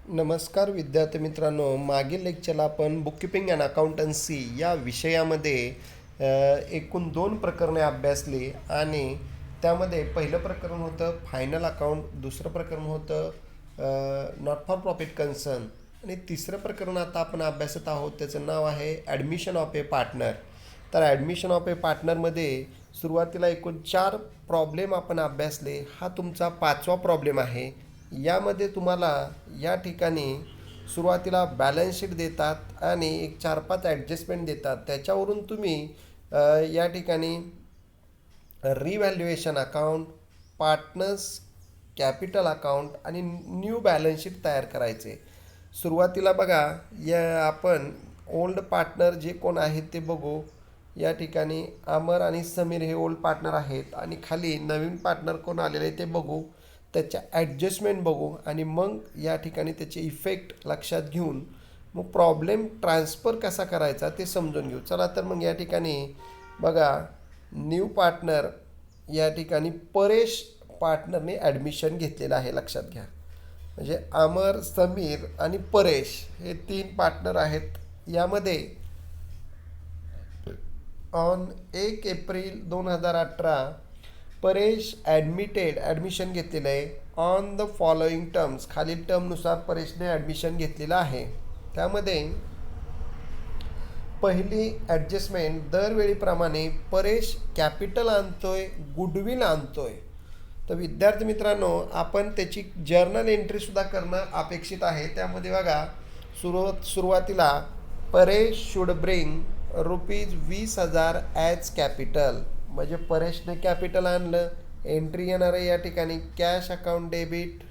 नमस्कार विद्यार्थी मित्रांनो, मागील लेक्चरला आपण बुककीपिंग अँड अकाउंटन्सी या विषयामध्ये एकूण 2 प्रकरणे अभ्यासली आणि त्यामध्ये पहिलं प्रकरण होतं फायनल अकाउंट, दुसरं प्रकरण होतं नॉट फॉर प्रॉफिट कन्सर्न आणि तिसरं प्रकरण आता आपण अभ्यासत आहोत. त्याचं नाव आहे ॲडमिशन ऑफ ए पार्टनर. तर ॲडमिशन ऑफ ए पार्टनरमध्ये सुरुवातीला एकूण 4 प्रॉब्लेम आपण अभ्यासले. हा तुमचा 5वा प्रॉब्लेम आहे. यामध्ये तुम्हाला या ठिकाणी सुरुवातीला बॅलन्स शीट देतात आणि एक 4-5 ॲडजस्टमेंट देतात. त्याच्यावरून तुम्ही या ठिकाणी revaluation account, partners capital account आणि न्यू बॅलन्स शीट तयार करायचे. सुरुवातीला बघा, या आपण ओल्ड पार्टनर जे कोण आहेत ते बघू. या ठिकाणी अमर आणि समीर हे ओल्ड पार्टनर आहेत आणि खाली नवीन पार्टनर कोण आलेले आहे ते बघू, त्याच्या ॲडजस्टमेंट बघू आणि मग या ठिकाणी त्याचे इफेक्ट लक्षात घेऊन मग प्रॉब्लेम ट्रान्सफर कसा करायचा ते समजून घेऊ. चला तर मग या ठिकाणी बघा, न्यू पार्टनर या ठिकाणी परेश पार्टनरने ॲडमिशन घेतलेलं आहे, लक्षात घ्या. म्हणजे अमर, समीर आणि परेश हे 3 पार्टनर आहेत. यामध्ये ऑन 1 एप्रिल 2018 परेश ॲडमिशन घेतलेलं आहे ऑन द फॉलोइंग टर्म्स. खालील टर्मनुसार परेशने ॲडमिशन घेतलेलं आहे. त्यामध्ये पहिली ॲडजस्टमेंट, दरवेळीप्रमाणे परेश कॅपिटल आणतोय, गुडविल आणतोय. तर विद्यार्थी मित्रांनो, आपण त्याची जर्नल एंट्रीसुद्धा करणं अपेक्षित आहे. त्यामध्ये बघा, सुरुवातीला Paresh should bring ₹20,000 as capital. म्हणजे परेशने कॅपिटल आणलं. एंट्री येणार आहे या ठिकाणी cash account debit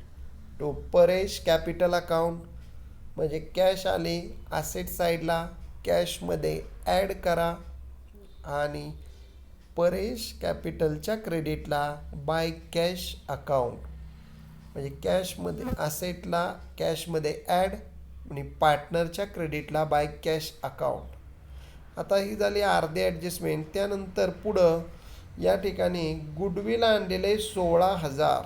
to Paresh capital account. म्हणजे कॅश आली ॲसेट साईडला, कॅशमध्ये ॲड करा आणि परेश कॅपिटलच्या क्रेडिटला बाय कॅश अकाउंट. म्हणजे कॅशमध्ये ॲसेटला कॅशमध्ये ॲड आणि पार्टनरच्या क्रेडिटला बाय कॅश अकाउंट. आता ही झाली अर्धी ॲडजस्टमेंट. त्यानंतर पुढं या ठिकाणी गुडविल आणलेले 16,000.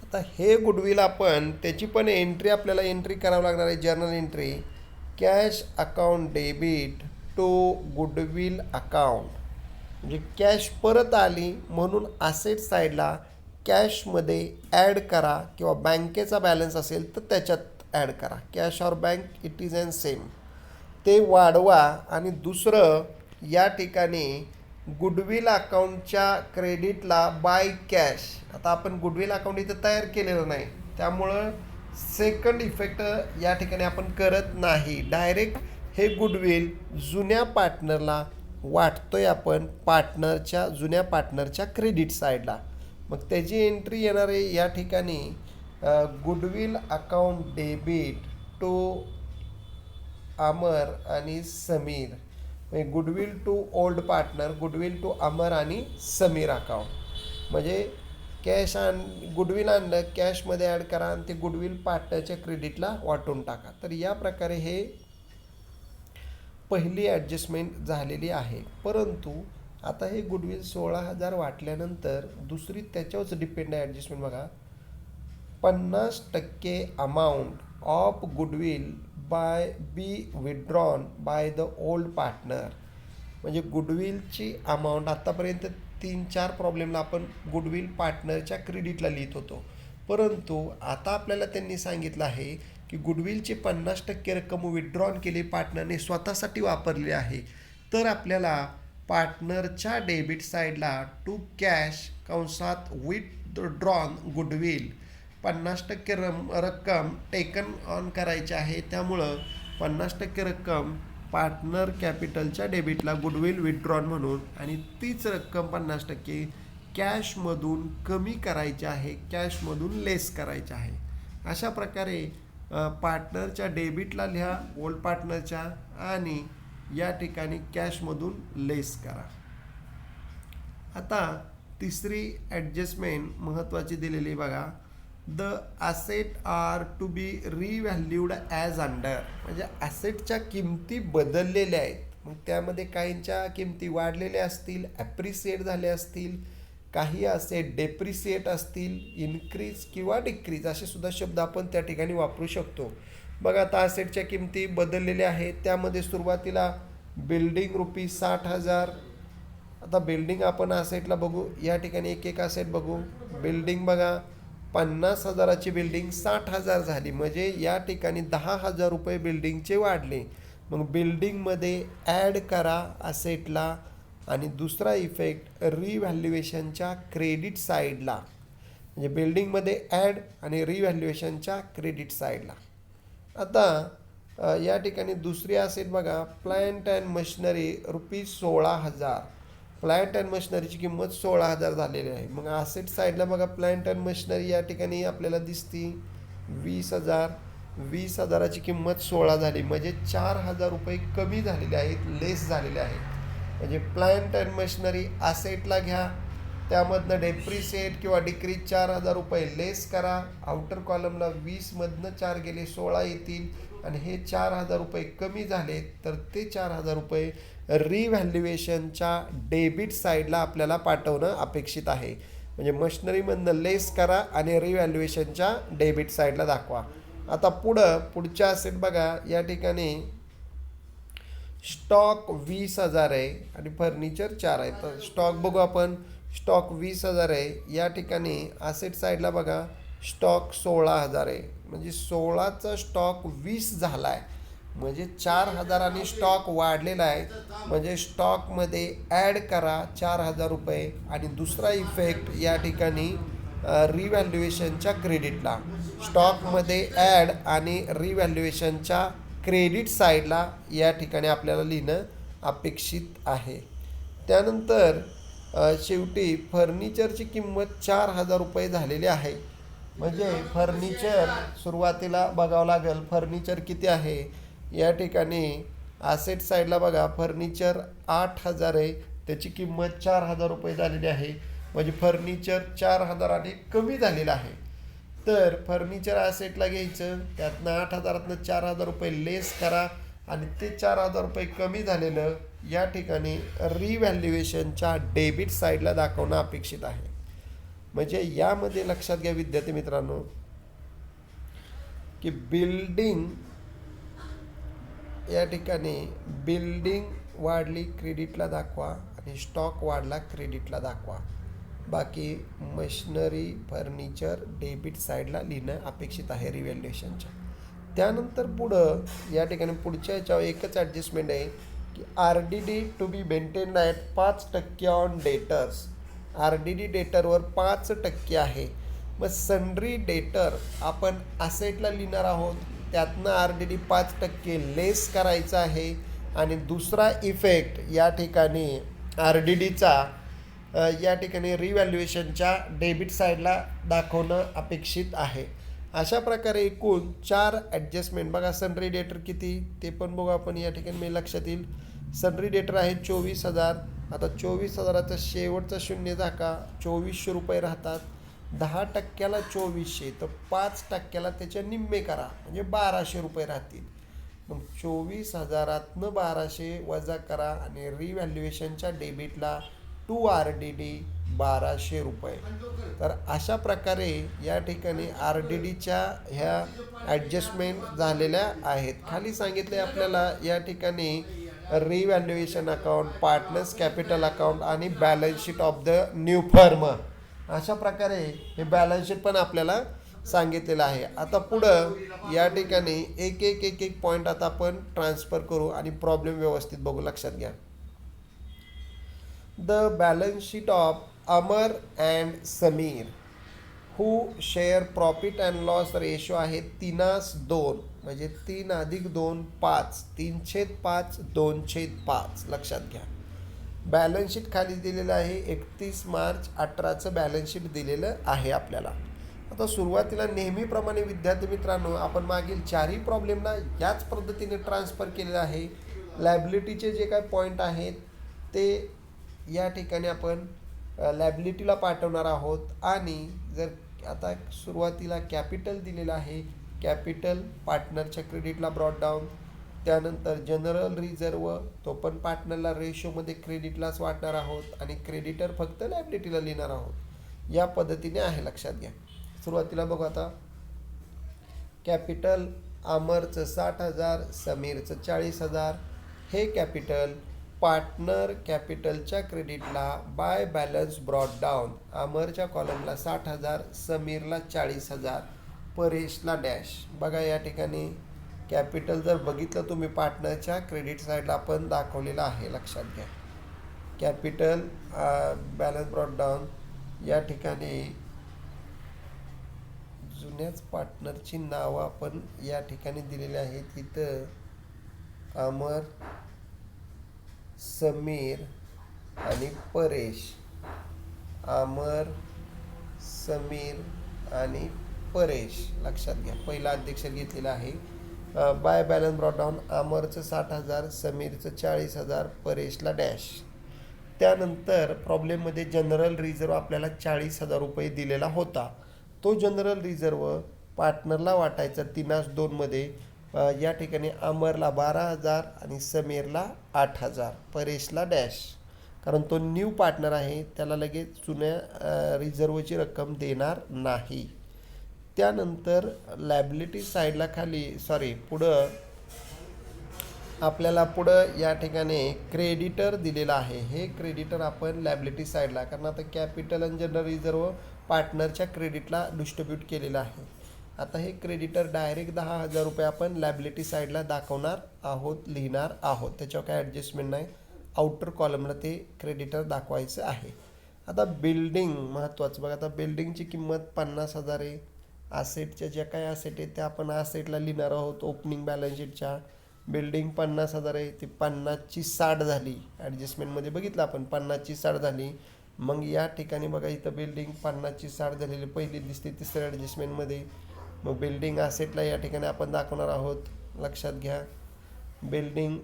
आता हे गुडविल आपण त्याची पण आपल्याला एंट्री करावं लागणार आहे, journal entry. Cash account debit to goodwill account. म्हणजे कॅश परत आली म्हणून ॲसेट साईडला कॅशमध्ये ॲड करा किंवा बँकेचा बॅलन्स असेल तर त्याच्यात ॲड करा. Cash or bank it is and same. ते वाढवा. आणि दुसरं या ठिकाणी गुडविल अकाउंटच्या क्रेडिटला बाय कॅश. आता आपण गुडविल अकाउंट इथं तयार केलेलं नाही, त्यामुळं सेकंड इफेक्ट या ठिकाणी आपण करत नाही. डायरेक्ट हे गुडविल जुन्या पार्टनरला वाटतोय आपण, जुन्या पार्टनरच्या क्रेडिट साईडला. मग त्याची एंट्री येणार आहे या ठिकाणी goodwill account debit to Amar आणि समीर. म्हणजे goodwill to old partner, goodwill to Amar आणि समीर अकाउंट. म्हणजे गुडविल आणलं, कॅशमध्ये ॲड करा आणि ते गुडविल पार्टनरच्या क्रेडिटला वाटून टाका. तर या प्रकारे हे पहिली ॲडजस्टमेंट झालेली आहे. परंतु आता हे गुडविल 16,000 वाटल्यानंतर दुसरी त्याच्यावरच डिपेंड आहे ॲडजस्टमेंट. बघा, 50% amount of goodwill be withdrawn by the old partner. म्हणजे गुडविलची अमाऊंट आत्तापर्यंत 3-4 प्रॉब्लेमला आपण गुडविल पार्टनरच्या क्रेडिटला लिहित होतो, परंतु आता आपल्याला त्यांनी सांगितलं आहे की गुडविलची 50% रक्कम विथड्रॉन केली, पार्टनरने स्वतःसाठी वापरली आहे. तर आपल्याला पार्टनरच्या डेबिट साईडला टू कॅश कंसात विथड्रॉन गुडविल 50% रक्कम टेकन ऑन करायची आहे. त्यामुळं 50% रक्कम पार्टनर कॅपिटलच्या डेबिटला गुडविल विथड्रॉन म्हणून आणि तीच रक्कम 50% कॅशमधून कमी करायची आहे, कॅशमधून लेस करायची आहे. अशा प्रकारे पार्टनरच्या डेबिटला लिहा ओल्ड पार्टनरच्या आणि या ठिकाणी कॅशमधून लेस करा. आता तिसरी ॲडजस्टमेंट महत्त्वाची दिलेली बघा, the asset are to be revalued as under. म्हणजे ॲसेटच्या किमती बदललेल्या आहेत. मग त्यामध्ये काहींच्या किमती वाढलेल्या असतील, ॲप्रिसिएट झाल्या असतील, काही असे डेप्रिसिएट असतील, इन्क्रीज किंवा डिक्रीज असे सुद्धा शब्द आपण त्या ठिकाणी वापरू शकतो. बघा आता असेटच्या किमती बदललेल्या आहेत. त्यामध्ये सुरुवातीला बिल्डिंग ₹60,000. आता बिल्डिंग आपण असेटला बघू, या ठिकाणी एक एक असेट बघू. बिल्डिंग बघा 50,000ची बिल्डिंग 60,000 झाली, म्हणजे या ठिकाणी ₹10,000 बिल्डिंगचे वाढले. मग बिल्डिंगमध्ये ॲड करा असेटला आणि दुसरा इफेक्ट रिव्हॅल्युएशनच्या क्रेडिट साईडला, म्हणजे बिल्डिंगमध्ये ॲड आणि रिव्हॅल्युएशनच्या क्रेडिट साईडला. आता या ठिकाणी दुसरी असेट बघा, plant and machinery ₹16,000. Plant and मशिनरीची किंमत 16,000 झालेली आहे. मग असेट साईडला बघा, प्लांट अँड मशिनरी या ठिकाणी आपल्याला दिसती 20,000. 20,000ची किंमत 16 झाली, म्हणजे ₹4,000 कमी झालेले आहेत, लेस झालेले आहेत. म्हणजे प्लांट अँड मशिनरी असेटला घ्या, त्यामधनं डेप्रिसिएट किंवा डिक्रीज ₹4,000 लेस करा. आउटर कॉलमला 20मधनं 4 गेले 16 येतील, आणि हे ₹4,000 कमी झाले तर ते ₹4,000 रिव्हॅल्युएशनच्या डेबिट साईडला आपल्याला पाठवणं अपेक्षित आहे. म्हणजे मशिनरीमधनं लेस करा आणि रिव्हॅल्युएशनच्या डेबिट साईडला दाखवा. आता पुढच्या असेट बघा, या ठिकाणी स्टॉक 20,000 आहे आणि फर्निचर 4 आहे. तर स्टॉक बघू आपण, स्टॉक 20,000 आहे. या ठिकाणी असेट साईडला बघा, स्टॉक 16,000 आहे, म्हणजे 16चा स्टॉक 20 झाला आहे, म्हणजे 4,000 स्टॉक वाढलेला आहे. म्हणजे स्टॉकमध्ये ॲड करा ₹4,000 आणि दुसरा इफेक्ट या ठिकाणी रिव्हॅल्युएशनच्या क्रेडिटला. स्टॉकमध्ये ॲड आणि रिव्हॅल्युएशनच्या क्रेडिट साईडला या ठिकाणी आपल्याला लिहिणं अपेक्षित आहे. त्यानंतर शेवटी फर्निचरची किंमत ₹4,000 झालेली आहे. म्हणजे फर्निचर सुरुवातीला बघावं लागेल, फर्निचर किती आहे. या ठिकाणी असेट साईडला बघा, फर्निचर 8,000 आहे, त्याची किंमत ₹4,000 झालेली आहे. म्हणजे फर्निचर 4,000 कमी झालेलं आहे. तर फर्निचर असेटला घ्यायचं, त्यातनं 8,000तनं ₹4,000 लेस करा आणि ते ₹4,000 कमी झालेलं या ठिकाणी रिव्हॅल्युएशनच्या डेबिट साईडला दाखवणं अपेक्षित आहे. म्हणजे यामध्ये लक्षात घ्या विद्यार्थी मित्रांनो, की बिल्डिंग या ठिकाणी बिल्डिंग वाढली क्रेडिटला दाखवा आणि स्टॉक वाढला क्रेडिटला दाखवा. बाकी मशिनरी फर्निचर डेबिट साईडला लिहिणं अपेक्षित आहे रिव्हॅल्युएशनच्या. त्यानंतर पुढं या ठिकाणी पुढच्या याच्यावर एकच ॲडजस्टमेंट आहे की RDD to be maintain at 5% on debtors. RDD डेटरवर 5% आहे. मग सन्ड्री डेटर आपण असेटला लिहिणार आहोत, त्यातनं RDD 5% लेस करायचं आहे. आणि दुसरा इफेक्ट या ठिकाणी RDDचा या ठिकाणी रिव्हॅल्युएशनच्या डेबिट साईडला दाखवणं अपेक्षित आहे. अशा प्रकारे एकूण 4 ॲडजस्टमेंट. बघा सन्ड्री डेटर किती ते पण बघू आपण, या ठिकाणी मी लक्षात येईल. सन्ड्री डेटर आहे 24,000. आता 24,000चा शेवटचा शून्य झाका, ₹2,400 राहतात. 10%ला 2,400, तर 5%ला त्याचे निम्मे करा, म्हणजे ₹1,200 राहतील. मग 24,000तनं 1,200 वजा करा आणि रिव्हॅल्युएशनच्या डेबिटला टू RDD ₹1,200. तर अशा प्रकारे या ठिकाणी RDDच्या ह्या ॲडजस्टमेंट झालेल्या आहेत. खाली सांगितले आपल्याला या ठिकाणी revaluation account, partners capital account आणि balance sheet of the new firm. अशा प्रकारे हे बॅलन्स शीट पण आपल्याला सांगितलेलं आहे. आता पुढं या ठिकाणी एक एक पॉईंट आता आपण ट्रान्सफर करू आणि प्रॉब्लेम व्यवस्थित बघू. लक्षात घ्या. The balance sheet of Amar and Sameer who share profit and loss ratio आहे 3:2, म्हणजे 3+2 5, 3/5 2/5. लक्षात घ्या. बॅलन्स शीट खाली दिलेलं आहे, 31 मार्च 18चं बॅलन्स शीट दिलेलं आहे आपल्याला. आता सुरुवातीला नेहमीप्रमाणे विद्यार्थी मित्रांनो, आपण मागील 4ही प्रॉब्लेमला याच पद्धतीने ट्रान्सफर केलेलं आहे. लायबिलिटीचे जे काय पॉईंट आहेत ते या ठिकाणी आपण लायबिलिटीला पाठवणार आहोत. आणि जर आता सुरुवातीला कॅपिटल दिलेलं आहे, कॅपिटल पार्टनरच्या क्रेडिटला ब्रॉट डाऊन, त्यानंतर जनरल रिझर्व, तो पण पार्टनरला रेशोमध्ये क्रेडिटलाच वाटणार आहोत आणि क्रेडिटर फक्त लायबिलिटीला लिहिणार आहोत. या पद्धतीने आहे, लक्षात घ्या. सुरुवातीला बघू आता. कॅपिटल आमरचं 60,000, समीरचं 40,000. हे कॅपिटल पार्टनर कॅपिटलच्या क्रेडिटला बाय बॅलन्स ब्रॉड डाऊन. आमरच्या कॉलमला 60,000, समीरला 40,000, परेशला डॅश. बघा या ठिकाणी कॅपिटल जर बघितलं तुम्ही पार्टनरच्या क्रेडिट साईडला आपण दाखवलेलं आहे, लक्षात घ्या. कॅपिटल बॅलन्स ब्रॉड डाऊन या ठिकाणी जुन्याच पार्टनरची नावं आपण या ठिकाणी दिलेली आहेत. इथं अमर, समीर आणि परेश. अमर, समीर आणि परेश, लक्षात घ्या. पहिला अध्यक्षर घेतलेला आहे. बाय बॅलन्स ब्रॉड डाऊन अमरचं 60,000, समीरचं 40,000, परेशला डॅश. त्यानंतर प्रॉब्लेममध्ये जनरल रिझर्व आपल्याला 40,000 रुपये दिलेला होता. तो जनरल रिझर्व पार्टनरला वाटायचा 3/2मध्ये. या ठिकाणी अमरला 12,000 आणि समीरला 8,000, परेशला डॅश. कारण तो न्यू पार्टनर आहे, त्याला लगेच जुन्या रिझर्वची रक्कम देणार नाही. त्यानंतर लॅबिलिटी साईडला पुढं आपल्याला या ठिकाणी क्रेडिटर दिलेला आहे. हे क्रेडिटर आपण लॅबिलिटी साईडला, कारण आता कॅपिटल आणि जनरल रिझर्व पार्टनरच्या क्रेडिटला डिस्ट्रीब्यूट केलेलं आहे. आता हे क्रेडिटर डायरेक्ट 10,000 रुपये आपण लॅबिलिटी साईडला दाखवणार आहोत, लिहिणार आहोत. त्याच्यावर काय ॲडजस्टमेंट नाही. आउटर कॉलमला ते क्रेडिटर दाखवायचं आहे. आता बिल्डिंग महत्त्वाचं बघा. आता बिल्डिंगची किंमत 50,000 आहे. आसेटच्या ज्या काही आसेट आहेत त्या आपण आसेटला लिहिणार आहोत ओपनिंग बॅलन्स शीटच्या. बिल्डिंग 50,000 आहे, ती 50ची 60 झाली. ॲडजस्टमेंटमध्ये बघितलं आपण 50ची 60 झाली. मग या ठिकाणी बघा इथं बिल्डिंग 50ची 60 झालेली पहिली दिसते तिसऱ्या ॲडजस्टमेंटमध्ये. मग बिल्डिंग आसेटला या ठिकाणी आपण दाखवणार आहोत, लक्षात घ्या. बिल्डिंग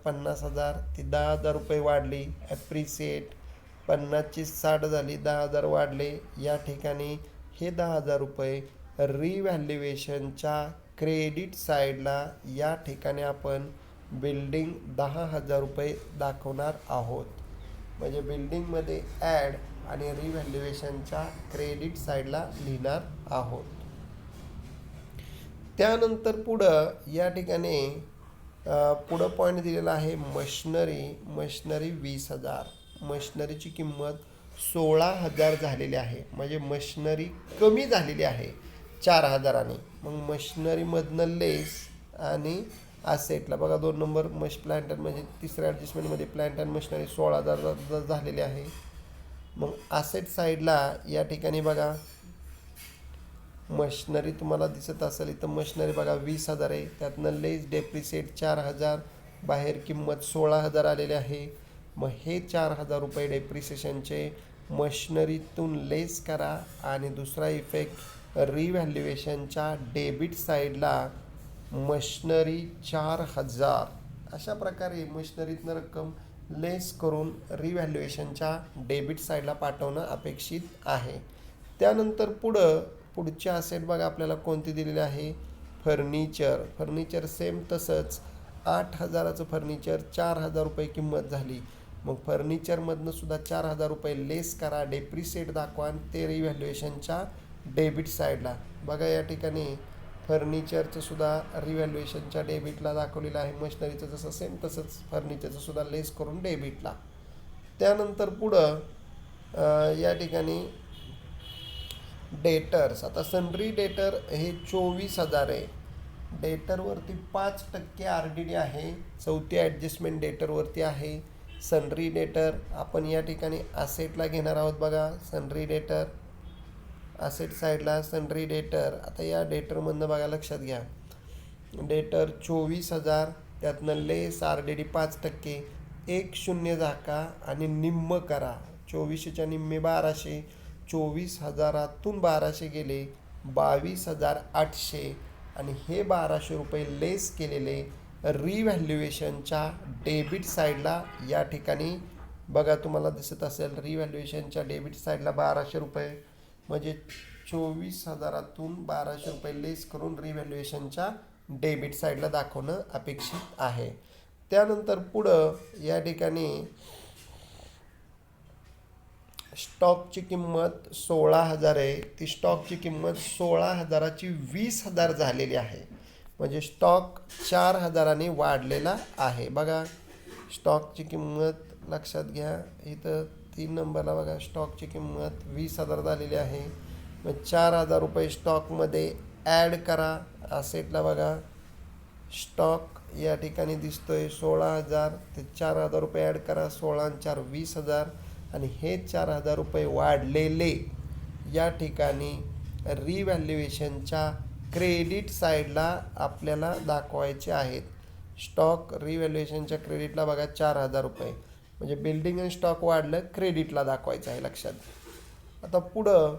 50,000, ती 10,000 रुपये वाढली. ॲप्रिसिएट 50ची 60 झाली, 10,000 वाढले. या ठिकाणी हे 10,000 रुपये रिव्हॅल्युएशनच्या क्रेडिट साईडला या ठिकाणी आपण बिल्डिंग 10,000 रुपये दाखवणार आहोत. म्हणजे बिल्डिंगमध्ये ॲड आणि रिव्हॅल्युएशनच्या क्रेडिट साईडला लिहिणार आहोत. त्यानंतर पुढं या ठिकाणी पुढं पॉईंट दिलेला आहे मशनरी 20,000. मशनरीची किंमत 16,000 झालेली आहे. म्हणजे मशनरी कमी झालेली आहे 4,000. मग मशनरीमधनं लेस आणि आसेटला बघा 2 नंबर प्लांट म्हणजे तिसऱ्या ॲडजस्टमेंटमध्ये प्लांट अँड मशनरी 16,000 झालेले आहे. मग आसेट साईडला या ठिकाणी बघा मशनरी तुम्हाला दिसत असेल इथं मशनरी बघा 20,000 आहे. त्यातनं लेस डेप्रिसिएट 4,000, बाहेर किंमत 16,000 आलेले आहे. मग हे 4,000 रुपये डेप्रिसिएशनचे मशनरीतून लेस करा आणि दुसरा इफेक्ट रिव्हॅल्युएशनच्या डेबिट साईडला मशनरी 4,000. अशा प्रकारे मशनरीतनं रक्कम लेस करून रिव्हॅल्युएशनच्या डेबिट साईडला पाठवणं अपेक्षित आहे. त्यानंतर पुढच्या असेट बघा आपल्याला कोणती दिलेली आहे. फर्निचर सेम तसंच 8,000चं फर्निचर 4,000 रुपये किंमत झाली. मग फर्निचरमधनं सुद्धा 4,000 रुपये लेस करा, डेप्रिसिएट दाखवा आणि ते रिव्हॅल्युएशनच्या डेबिट साईडला. बघा या ठिकाणी फर्निचरचं सुद्धा रिव्हॅल्युएशनच्या डेबिटला दाखवलेलं आहे. मशनरीचं जसं सेम तसंच फर्निचरचं सुद्धा लेस करून डेबिटला. त्यानंतर पुढं या ठिकाणी डेटर्स. आता सन्ड्री डेटर हे 24,000 आहे. डेटरवरती 5% RDD आहे. चौथी ॲडजस्टमेंट डेटरवरती आहे. सन्ड्री डेटर आपण या ठिकाणी आसेटला घेणार आहोत. बघा सन्ड्री डेटर आसेट साईडला सन्ड्री डेटर. आता या डेटरमधनं बघा लक्षात घ्या डेटर 24,000, त्यातनं लेस RDD 5%, 1 झाका आणि निम्म करा. 2400च्या निम्मे 1200, 24,000तून 1200 गेले 22,800 आणि हे 1200 रुपये लेस केलेले रिव्हॅल्युएशनच्या डेबिट साईडला या ठिकाणी बघा तुम्हाला दिसत असेल. रिव्हॅल्युएशनच्या डेबिट साईडला 1200 रुपये म्हणजे 24,000तून 1200 रुपये लेस करून रिव्हॅल्युएशनच्या डेबिट साईडला दाखवणं अपेक्षित आहे. त्यानंतर पुढं या ठिकाणी स्टॉकची किंमत 16,000 आहे. ती स्टॉकची किंमत 16,000ची 20,000 झालेली आहे. म्हणजे स्टॉक 4,000ने वाढलेला आहे. बघा स्टॉकची किंमत लक्षात घ्या, इथं 3 नंबरला बघा स्टॉकची किंमत 20,000 झालेली आहे. मग 4,000 रुपये स्टॉकमध्ये ॲड करा. असेटला बघा स्टॉक या ठिकाणी दिसतोय 16,000, ते 4,000 रुपये ॲड करा. 16 आणि 4 20,000 आणि हे 4,000 रुपये वाढलेले या ठिकाणी रिव्हॅल्युएशनच्या क्रेडिट साईडला आपल्याला दाखवायचे आहेत. स्टॉक रिव्हॅल्युएशनच्या क्रेडिटला बघा 4,000 रुपये, म्हणजे बिल्डिंग आणि स्टॉक वाढलं क्रेडिटला दाखवायचं आहे, लक्षात. आता पुढं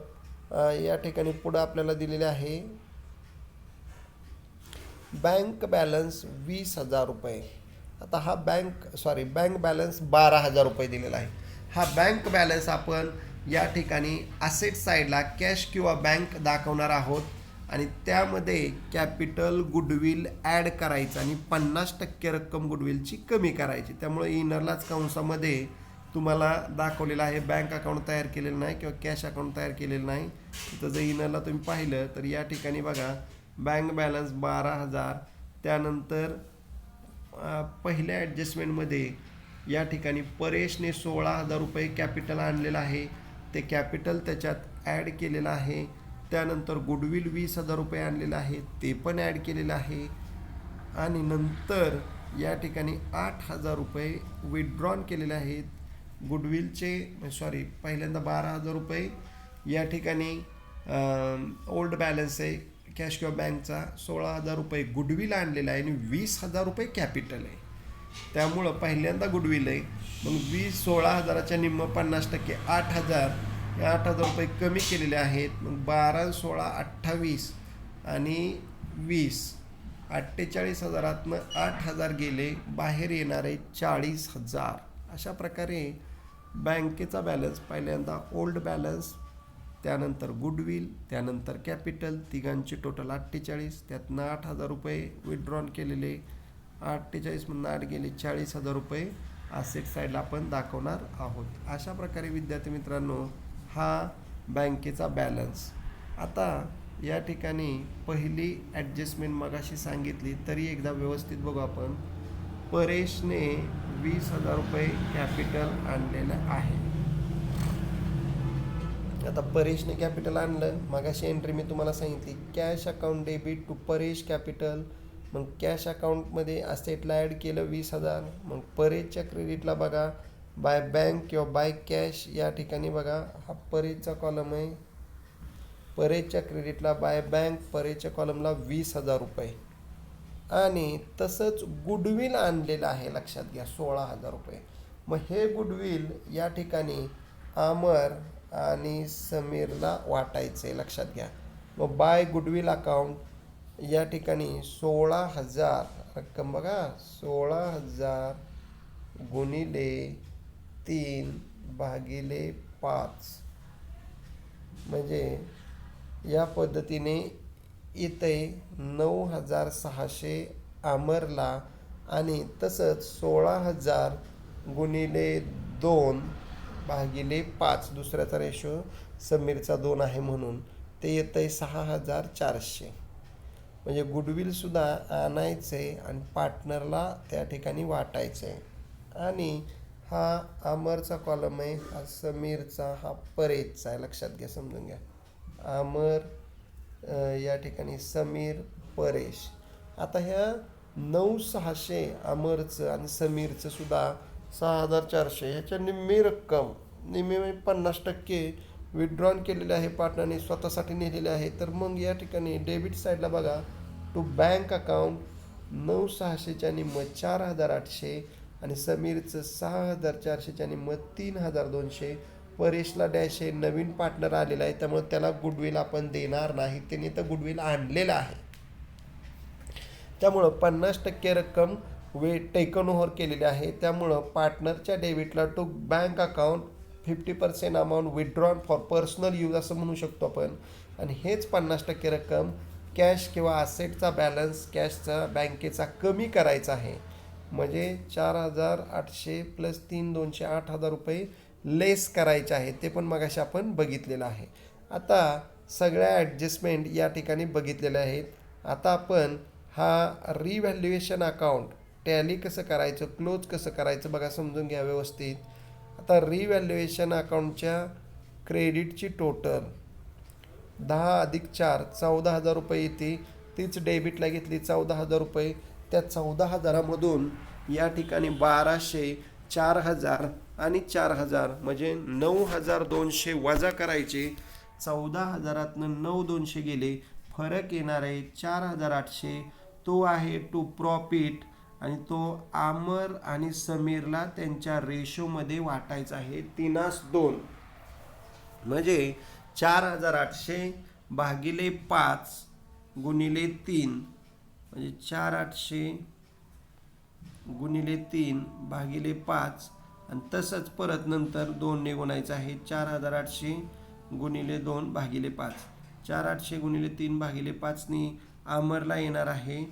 या ठिकाणी पुढं आपल्याला दिलेले आहे बँक बॅलन्स 20,000 रुपये. आता हा बँक बॅलन्स 12,000 रुपये दिलेला आहे. हा बँक बॅलन्स आपण या ठिकाणी असेट साईडला कॅश किंवा बँक दाखवणार आहोत आणि त्यामध्ये कॅपिटल गुडविल ॲड करायचं आणि 50% रक्कम गुडविलची कमी करायची. त्यामुळे इनरलाच कंसामध्ये तुम्हाला दाखवलेलं आहे बँक अकाउंट तयार केलेलं नाही किंवा कॅश अकाउंट तयार केलेलं नाही. तिथं जर इनरला तुम्ही पाहिलं तर या ठिकाणी बघा बँक बॅलन्स 12,000. त्यानंतर पहिल्या ॲडजस्टमेंटमध्ये या ठिकाणी परेशने 16,000 रुपये कॅपिटल आणलेलं आहे, ते कॅपिटल त्याच्यात ॲड केलेलं आहे. त्यानंतर गुडविल 20,000 रुपये आणलेलं आहे, ते पण ॲड केलेलं आहे. आणि नंतर या ठिकाणी 8,000 रुपये विथड्रॉन केलेले आहेत गुडविलचे. पहिल्यांदा 12,000 रुपये या ठिकाणी ओल्ड बॅलन्स आहे कॅश किंवा बँकचा. 16,000 रुपये गुडविल आणलेला आहे आणि 20,000 रुपये कॅपिटल आहे. त्यामुळं पहिल्यांदा गुडविल आहे, मग 16,000च्या निम्म 50% 8,000, हे 8,000 रुपये कमी केलेले आहेत. मग 12, 16, 28 आणि 20, 48,000तनं 8,000 गेले, बाहेर येणारे 40,000. अशा प्रकारे बँकेचा बॅलन्स पहिल्यांदा ओल्ड बॅलन्स, त्यानंतर गुडविल, त्यानंतर कॅपिटल, तिघांची टोटल 48, त्यातनं 8,000 रुपये विथड्रॉन केलेले, 48मधून 8 गेले 40,000 रुपये असेट साईडला आपण दाखवणार आहोत. अशा प्रकारे विद्यार्थी मित्रांनो हा बँकेचा बॅलन्स. आता या ठिकाणी पहिली ॲडजस्टमेंट मगाशी सांगितली तरी एकदा व्यवस्थित बघू आपण. परेशने 20,000 रुपये कॅपिटल आणलेलं आहे. आता परेशने कॅपिटल आणलं, मगाशी एंट्री मी तुम्हाला सांगितली cash account debit to Paresh capital. मग कॅश अकाउंटमध्ये असेटला ॲड केलं 20,000. मग परेशच्या क्रेडिटला बघा बाय बँक किंवा बाय कॅश, या ठिकाणी बघा हा परेशचा कॉलम आहे. परेशच्या क्रेडिटला बाय बँक, परेशच्या कॉलमला 20,000 रुपये. आणि तसंच गुडविल आणलेलं आहे, लक्षात घ्या 16,000 रुपये. मग हे गुडविल या ठिकाणी अमर आणि समीरला वाटायचे, लक्षात घ्या. मग बाय गुडविल अकाउंट या ठिकाणी 16,000 रक्कम बघा 16,000 गुणिले 3/5, म्हणजे या पद्धतीने येते 9,600 अमरला. आणि तसंच 16,000 गुणिले 2/5, दुसऱ्याचा रेशो समीरचा 2 आहे म्हणून ते येतंय 6,400. म्हणजे गुडविलसुद्धा आणायचं आहे आणि पार्टनरला त्या ठिकाणी वाटायचं आहे. आणि हा अमरचा कॉलम आहे, हा समीरचा, हा परेशचा आहे, लक्षात घ्या, समजून घ्या. अमर या ठिकाणी समीर, परेश. आता ह्या 9,600 अमरचं आणि समीरचं सुद्धा 6,400 ह्याच्या निम्मी रक्कम, निम्मी म्हणजे 50% विथड्रॉन केलेले आहे पार्टनरने, स्वतःसाठी नेलेले आहे. तर मग या ठिकाणी डेबिट साईडला बघा टू बँक अकाउंट 9,600च्या निम्म 4,800 आणि समीरचं 6,400च्या निम्म 3,200. परेशला डॅश हे नवीन पार्टनर आलेला आहे, त्यामुळे त्याला गुडविल आपण देणार नाही, त्याने तर गुडविल आणलेलं आहे. त्यामुळं 50% रक्कम टेकन ओव्हर केलेली आहे. त्यामुळं पार्टनरच्या डेबिटला to bank account 50% amount withdrawn for personal use असं म्हणू शकतो आपण. आणि हेच 50% रक्कम कॅश किंवा असेटचा बॅलन्स कॅशचा बँकेचा कमी करायचा आहे. म्हणजे 4,800 प्लस 3,200 8,000 रुपये लेस करायचे आहे. ते पण मगाशी आपण बघितलेलं आहे. आता सगळ्या ॲडजस्टमेंट या ठिकाणी बघितलेल्या आहेत. आता आपण हा रिव्हॅल्युएशन अकाउंट टॅली कसं करायचं, क्लोज कसं करायचं बघा, समजून घ्या व्यवस्थित. आता रिव्हॅल्युएशन अकाउंटच्या क्रेडिटची टोटल 10 अधिक 4 14,000 रुपये येते. तीच डेबिटला घेतली 14,000 रुपये. त्या 14,000मधून या ठिकाणी 1,200 4,000 आणि 4,000 म्हणजे 9,200 वजा करायचे. 14,000तनं 9,200 गेले, फरक येणार आहे 4,800. तो आहे टू प्रॉफिट आणि तो आमर आणि समीरला त्यांच्या रेशोमध्ये वाटायचा आहे 3:2. म्हणजे 4,800 भागिले 5 गुणिले 3 म्हणजे 4,800 गुणिले 3 भागिले 5 आणि तसंच परत नंतर 2ने गुणायचं आहे. 4,800 गुणिले 2 भागिले 5. 4,800 गुणिले 3 भागिले 5नी आमरला येणार आहे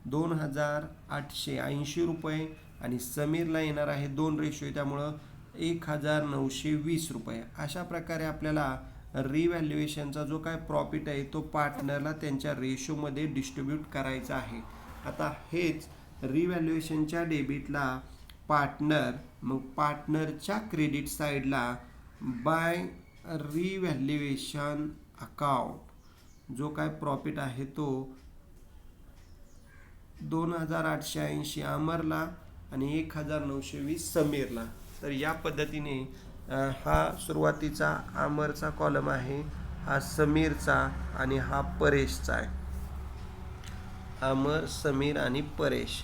2,880 रुपये आणि समीरला येणार आहे 2 रेशो आहे त्यामुळं 1,920 रुपये. अशा प्रकारे आपल्याला रिव्हॅल्युएशनचा जो काय प्रॉफिट आहे तो पार्टनरला त्यांच्या रेशोमध्ये डिस्ट्रीब्यूट करायचा आहे. आता हेच रिव्हॅल्युएशनच्या डेबिटला पार्टनर, मग पार्टनरच्या क्रेडिट साईडला बाय रिव्हॅल्युएशन अकाउंट जो काय प्रॉफिट आहे तो 2,880 आमरला आणि 1,920 समीरला. तर या पद्धतीने हा सुरुवातीचा आमरचा कॉलम आहे, हा समीरचा आणि हा परेशचा आहे. आमर, समीर आणि परेश.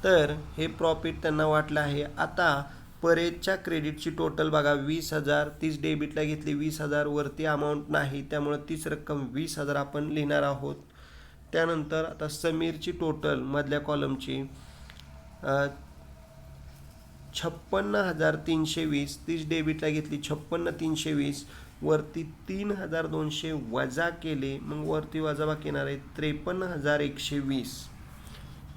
तर हे प्रॉफिट त्यांना वाटलं आहे. आता परेशच्या क्रेडिटची टोटल बघा 20,000. तीच डेबिटला घेतली 20,000. वरती अमाऊंट नाही त्यामुळं तीच रक्कम 20,000 आपण लिहिणार आहोत. त्यानंतर आता समीरची टोटल मधल्या कॉलमची 56,320. तीच डेबिटला घेतली 56,320. वरती 3,200 वजा केले, मग वरती वजाबाकी येणार आहे 53,120.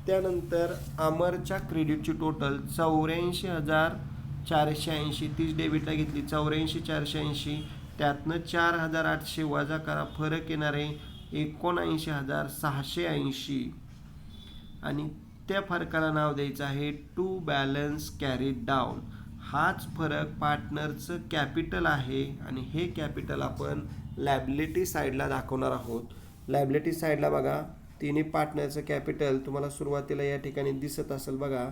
त्यानंतर अमरच्या क्रेडिटची टोटल 84,480. तीच डेबिटला घेतली 84,480. त्यातनं 4,800 वजा करा, फरक येणार आहे 79,680 आणि त्या फरकाला नाव द्यायचं आहे टू बॅलन्स कॅरीड डाऊन. हाच फरक पार्टनरचं कॅपिटल आहे आणि हे कॅपिटल आपण लायबिलिटी साईडला दाखवणार आहोत. लायबिलिटी साईडला बघा तिन्ही पार्टनरचं कॅपिटल तुम्हाला सुरुवातीला या ठिकाणी दिसत असेल बघा.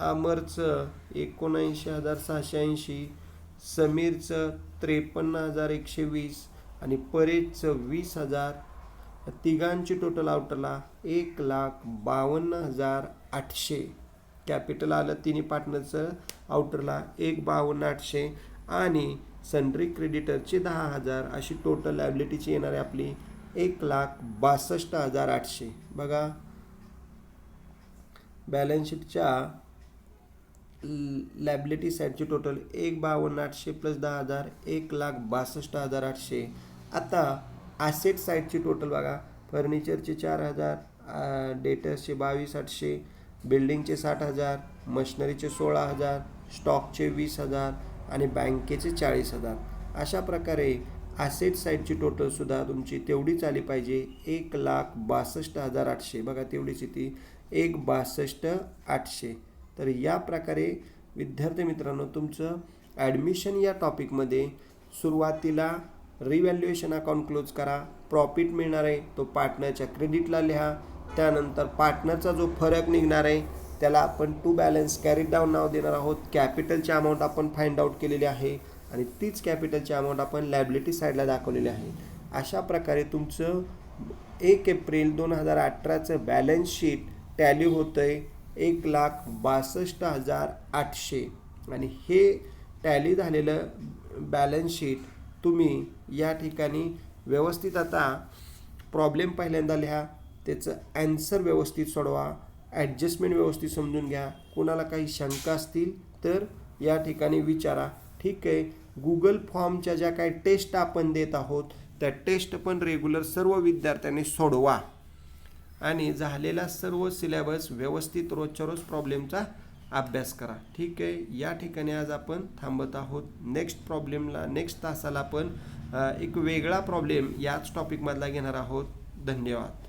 अमरचं 79,680, समीरचं 53,120 आणि परेशचं 20,000. तिघांची टोटल आउटरला 1,52,800 कॅपिटल आलं. तिन्ही पार्टनरचं आउटरला 1,52,800 आणि सन्ड्री क्रेडिटरची 10,000. अशी टोटल लायबिलिटीची येणार आहे आपली 1,62,800. बघा बॅलन्स शीटच्या लायबिलिटी साईडची टोटल 1,52,800 प्लस 10,000 1,62,800. आता ॲसेट साईडची टोटल बघा. फर्निचरचे 4,000, डेटर्सचे 22,800, बिल्डिंगचे 60,000, मशिनरीचे 16,000, स्टॉकचे 20,000 आणि बँकेचे 40,000. अशा प्रकारे ॲसेट साईडची टोटलसुद्धा तुमची तेवढीच आली पाहिजे 1,62,800. बघा तेवढीच येते 1,62,800. तर या प्रकारे विद्यार्थी मित्रांनो तुमचं ॲडमिशन या टॉपिकमध्ये सुरुवातीला रिव्हॅल्युएशन अकाउंट क्लोज करा. प्रॉफिट मिळणार आहे तो पार्टनरच्या क्रेडिटला लिहा. त्यानंतर पार्टनरचा जो फरक निघणार आहे त्याला आपण टू बॅलन्स कॅरीड डाऊन नाव देणार आहोत. कॅपिटलची अमाऊंट आपण फाइंड आउट केलेली आहे आणि तीच कॅपिटलची अमाऊंट आपण लायबिलिटी साईडला दाखवलेली आहे. अशा प्रकारे तुमचं 1 एप्रिल 2018चं बॅलन्स शीट टॅली होतं आहे 1,62,800 आणि हे टॅली झालेलं बॅलन्स शीट तुम्ही या ठिकाणी व्यवस्थित आता प्रॉब्लेम पहिल्यांदा लिहा, त्याचं ॲन्सर व्यवस्थित सोडवा, ॲडजस्टमेंट व्यवस्थित समजून घ्या. कोणाला काही शंका असतील तर या ठिकाणी विचारा. ठीक आहे. गुगल फॉर्मच्या ज्या काही टेस्ट आपण देत आहोत त्या टेस्ट पण रेग्युलर सर्व विद्यार्थ्यांनी सोडवा आणि झालेला सर्व सिलेबस व्यवस्थित रोजच्या रोज प्रॉब्लेमचा अभ्यास करा. ठीक आहे, या ठिकाणी आज आपण थांबत आहोत. नेक्स्ट तासाला आपण एक वेगळा प्रॉब्लेम याच टॉपिकमधला घेणार आहोत. धन्यवाद.